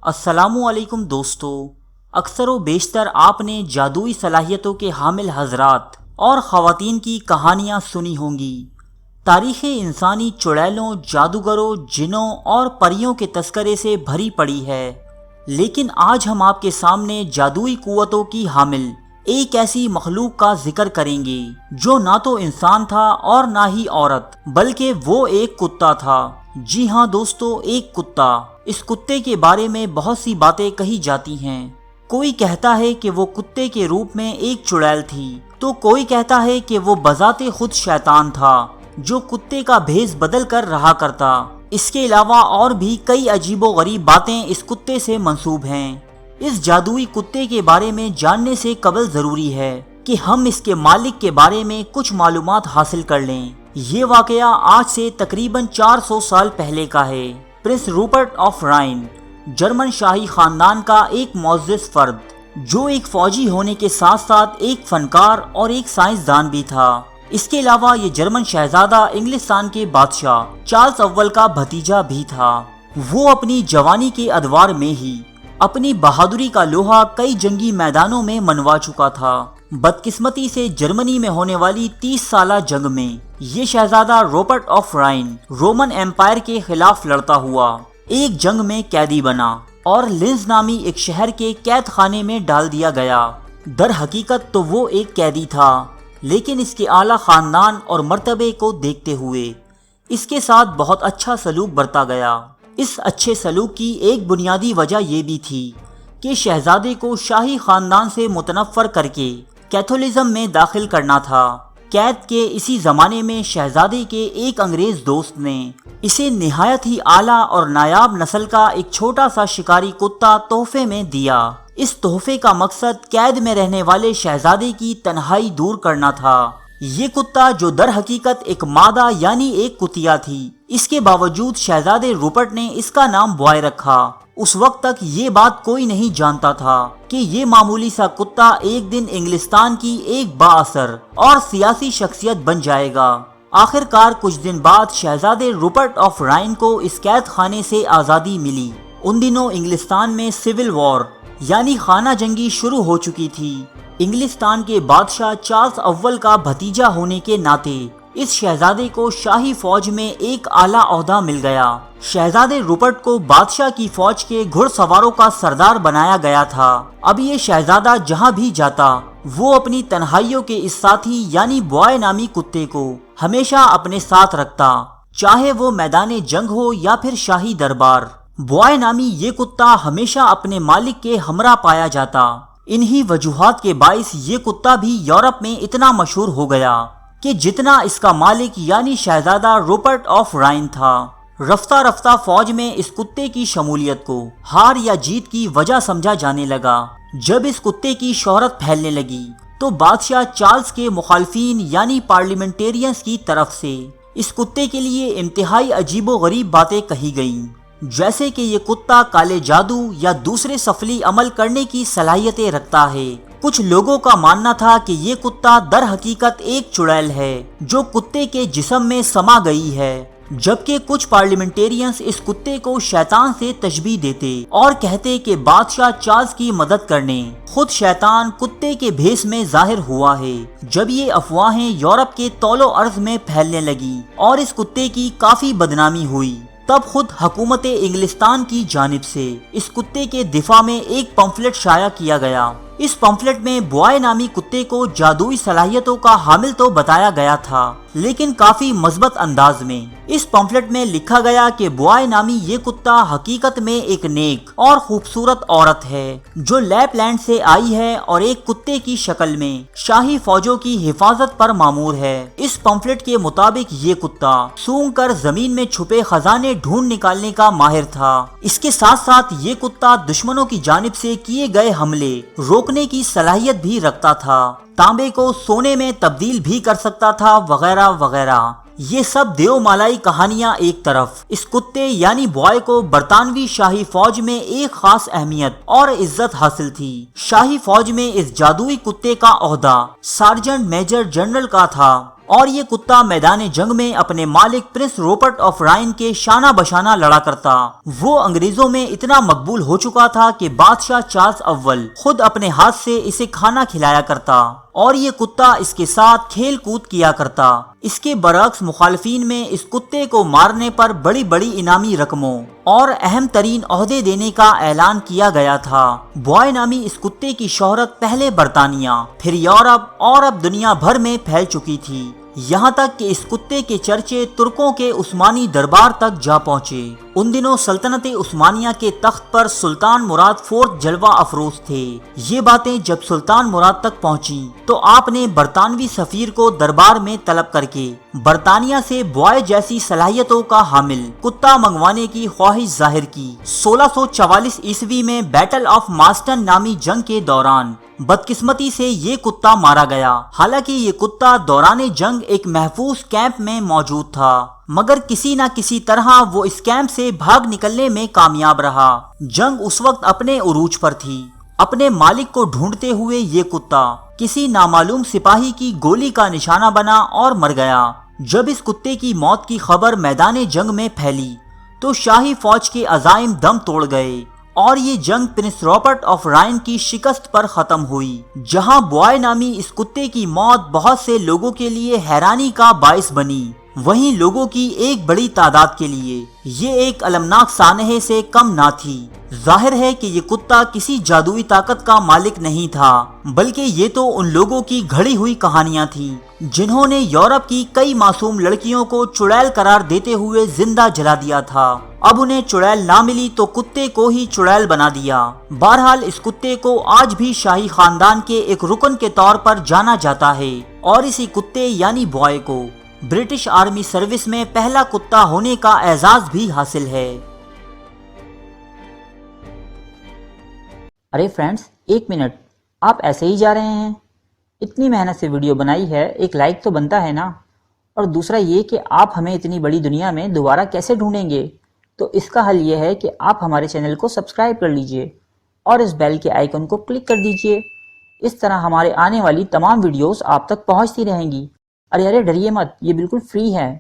السلام علیکم دوستو، اکثر و بیشتر آپ نے جادوئی صلاحیتوں کے حامل حضرات اور خواتین کی کہانیاں سنی ہوں گی۔ تاریخ انسانی چڑیلوں، جادوگروں، جنوں اور پریوں کے تذکرے سے بھری پڑی ہے، لیکن آج ہم آپ کے سامنے جادوئی قوتوں کی حامل ایک ایسی مخلوق کا ذکر کریں گے جو نہ تو انسان تھا اور نہ ہی عورت، بلکہ وہ ایک کتا تھا۔ جی ہاں دوستو، ایک کتا۔ اس کتے کے بارے میں بہت سی باتیں کہی جاتی ہیں۔ کوئی کہتا ہے کہ وہ کتے کے روپ میں ایک چڑیل تھی، تو کوئی کہتا ہے کہ وہ بذات خود شیطان تھا جو کتے کا بھیس بدل کر رہا کرتا۔ اس کے علاوہ اور بھی کئی عجیب و غریب باتیں اس کتے سے منسوب ہیں۔ اس جادوئی کتے کے بارے میں جاننے سے قبل ضروری ہے کہ ہم اس کے مالک کے بارے میں کچھ معلومات حاصل کر لیں۔ یہ واقعہ آج سے تقریباً 400 سال پہلے کا ہے۔ Prince Rupert of Rhine, German شاہی خاندان کا ایک معزز فرد، جو ایک فوجی ہونے کے ساتھ ساتھ ایک فنکار اور ایک سائنسدان بھی تھا۔ اس کے علاوہ یہ جرمن شہزادہ انگلستان کے بادشاہ چارلس اول کا بھتیجا بھی تھا۔ وہ اپنی جوانی کے ادوار میں ہی اپنی بہادری کا لوہا کئی جنگی میدانوں میں منوا چکا تھا۔ بدقسمتی سے جرمنی میں ہونے والی 30 سالہ جنگ میں یہ شہزادہ Rupert of Rhine Roman empire کے خلاف لڑتا ہوا ایک جنگ میں قیدی بنا اور لنز نامی ایک شہر کے قید خانے میں ڈال دیا گیا۔ در حقیقت تو وہ ایک قیدی تھا، لیکن اس کے اعلیٰ خاندان اور مرتبے کو دیکھتے ہوئے اس کے ساتھ بہت اچھا سلوک برتا گیا۔ اس اچھے سلوک کی ایک بنیادی وجہ یہ بھی تھی کہ شہزادے کو شاہی خاندان سے متنفر کر کے کیتھولزم میں داخل کرنا تھا۔ قید کے اسی زمانے میں شہزادے کے ایک انگریز دوست نے اسے نہایت ہی اعلیٰ اور نایاب نسل کا ایک چھوٹا سا شکاری کتا تحفے میں دیا۔ اس تحفے کا مقصد قید میں رہنے والے شہزادے کی تنہائی دور کرنا تھا۔ یہ کتا، جو در حقیقت ایک مادہ یعنی ایک کتیا تھی، اس کے باوجود شہزادے روپرٹ نے اس کا نام بوائے رکھا۔ اس وقت تک یہ بات کوئی نہیں جانتا تھا کہ یہ معمولی سا کتا ایک دن انگلستان کی ایک با اثر اور سیاسی شخصیت بن جائے گا۔ آخر کار کچھ دن بعد شہزادے روپرٹ آف رائن کو اس قید خانے سے آزادی ملی۔ ان دنوں انگلستان میں سول وار یعنی خانہ جنگی شروع ہو چکی تھی۔ انگلستان کے بادشاہ چارلس اول کا بھتیجا ہونے کے ناطے اس شہزادے کو شاہی فوج میں ایک اعلیٰ عہدہ مل گیا۔ شہزادے روپرٹ کو بادشاہ کی فوج کے گھڑ سواروں کا سردار بنایا گیا تھا۔ اب یہ شہزادہ جہاں بھی جاتا، وہ اپنی تنہائیوں کے اس ساتھی یعنی بوائے نامی کتے کو ہمیشہ اپنے ساتھ رکھتا، چاہے وہ میدان جنگ ہو یا پھر شاہی دربار۔ بوائے نامی یہ کتا ہمیشہ اپنے مالک کے ہمراہ پایا جاتا۔ انہی وجوہات کے باعث یہ کتا بھی یورپ میں اتنا مشہور ہو گیا کہ جتنا اس کا مالک یعنی شہزادہ روپرٹ آف رائن تھا۔ رفتہ رفتہ فوج میں اس کتے کی شمولیت کو ہار یا جیت کی وجہ سمجھا جانے لگا۔ جب اس کتے کی شہرت پھیلنے لگی تو بادشاہ چارلس کے مخالفین یعنی پارلیمنٹیرینز کی طرف سے اس کتے کے لیے انتہائی عجیب و غریب باتیں کہی گئیں، جیسے کہ یہ کتا کالے جادو یا دوسرے سفلی عمل کرنے کی صلاحیتیں رکھتا ہے۔ کچھ لوگوں کا ماننا تھا کہ یہ کتا در حقیقت ایک چڑیل ہے جو کتے کے جسم میں سما گئی ہے، جبکہ کچھ پارلیمنٹیرینز اس کتے کو شیطان سے تشبیہ دیتے اور کہتے کہ بادشاہ چارلس کی مدد کرنے خود شیطان کتے کے بھیس میں ظاہر ہوا ہے۔ جب یہ افواہیں یورپ کے طول و عرض میں پھیلنے لگی اور اس کتے کی کافی بدنامی ہوئی، تب خود حکومت انگلستان کی جانب سے اس کتے کے دفاع میں ایک پمفلٹ شائع کیا گیا۔ اس پمفلٹ میں بوائے نامی کتے کو جادوئی صلاحیتوں کا حامل تو بتایا گیا تھا، لیکن کافی مثبت انداز میں۔ اس پمفلٹ میں لکھا گیا کہ بوائے نامی یہ کتا حقیقت میں ایک نیک اور خوبصورت عورت ہے جو لیپ لینڈ سے آئی ہے اور ایک کتے کی شکل میں شاہی فوجوں کی حفاظت پر مامور ہے۔ اس پمفلٹ کے مطابق یہ کتا سونگ کر زمین میں چھپے خزانے ڈھونڈ نکالنے کا ماہر تھا۔ اس کے ساتھ ساتھ یہ کتا دشمنوں کی جانب سے کیے گئے حملے روکنے کی صلاحیت بھی رکھتا تھا، تانبے کو سونے میں تبدیل بھی کر سکتا تھا، وغیرہ وغیرہ۔ یہ سب دیو مالائی کہانیاں ایک طرف، اس کتے یعنی بوائے کو برطانوی شاہی فوج میں ایک خاص اہمیت اور عزت حاصل تھی۔ شاہی فوج میں اس جادوئی کتے کا عہدہ سارجنٹ میجر جنرل کا تھا۔ اور یہ کتا میدان جنگ میں اپنے مالک پرنس روپرٹ آف رائن کے شانہ بشانہ لڑا کرتا۔ وہ انگریزوں میں اتنا مقبول ہو چکا تھا کہ بادشاہ چارلس اول خود اپنے ہاتھ سے اسے کھانا کھلایا کرتا اور یہ کتا اس کے ساتھ کھیل کود کیا کرتا۔ اس کے برعکس مخالفین میں اس کتے کو مارنے پر بڑی بڑی انعامی رقموں اور اہم ترین عہدے دینے کا اعلان کیا گیا تھا۔ بوائے نامی اس کتے کی شہرت پہلے برطانیہ، پھر یورپ اور اب دنیا بھر میں پھیل چکی تھی، یہاں تک کہ اس کتے کے چرچے ترکوں کے عثمانی دربار تک جا پہنچے۔ ان دنوں سلطنت عثمانیہ کے تخت پر سلطان مراد فورتھ جلوہ افروز تھے۔ یہ باتیں جب سلطان مراد تک پہنچی تو آپ نے برطانوی سفیر کو دربار میں طلب کر کے برطانیہ سے بوائے جیسی صلاحیتوں کا حامل کتا منگوانے کی خواہش ظاہر کی۔ 1644 عیسوی میں بیٹل آف ماسٹن نامی جنگ کے دوران بدقسمتی سے یہ کتا مارا گیا۔ حالانکہ یہ کتا دوران جنگ ایک محفوظ کیمپ میں موجود تھا، مگر کسی نہ کسی طرح وہ اس کیمپ سے بھاگ نکلنے میں کامیاب رہا۔ جنگ اس وقت اپنے عروج پر تھی۔ اپنے مالک کو ڈھونڈتے ہوئے یہ کتا کسی نامعلوم سپاہی کی گولی کا نشانہ بنا اور مر گیا۔ جب اس کتے کی موت کی خبر میدان جنگ میں پھیلی تو شاہی فوج کے عزائم دم توڑ گئے اور یہ جنگ پرنس روپرٹ آف رائن کی شکست پر ختم ہوئی۔ جہاں بوائے نامی اس کتے کی موت بہت سے لوگوں کے لیے حیرانی کا باعث بنی، وہیں لوگوں کی ایک بڑی تعداد کے لیے یہ ایک المناک سانحے سے کم نہ تھی۔ ظاہر ہے کہ یہ کتا کسی جادوئی طاقت کا مالک نہیں تھا، بلکہ یہ تو ان لوگوں کی گھڑی ہوئی کہانیاں تھیں جنہوں نے یورپ کی کئی معصوم لڑکیوں کو چڑیل قرار دیتے ہوئے زندہ جلا دیا تھا۔ اب انہیں چڑیل نہ ملی تو کتے کو ہی چڑیل بنا دیا۔ بہرحال اس کتے کو آج بھی شاہی خاندان کے ایک رکن کے طور پر جانا جاتا ہے اور اسی کتے یعنی بوائے کو برٹش آرمی سروس میں پہلا کتا ہونے کا اعزاز بھی حاصل ہے۔ ارے فرینڈز، ایک منٹ، آپ ایسے ہی جا رہے ہیں؟ اتنی محنت سے ویڈیو بنائی ہے، ایک لائک تو بنتا ہے نا؟ اور دوسرا یہ کہ آپ ہمیں اتنی بڑی دنیا میں دوبارہ کیسے ڈھونڈیں گے؟ تو اس کا حل یہ ہے کہ آپ ہمارے چینل کو سبسکرائب کر لیجئے اور اس بیل کے آئیکن کو کلک کر دیجئے۔ اس طرح ہمارے آنے والی تمام ویڈیوز آپ تک پہنچتی رہیں گی۔ ارے ڈریے مت، یہ بالکل فری ہے۔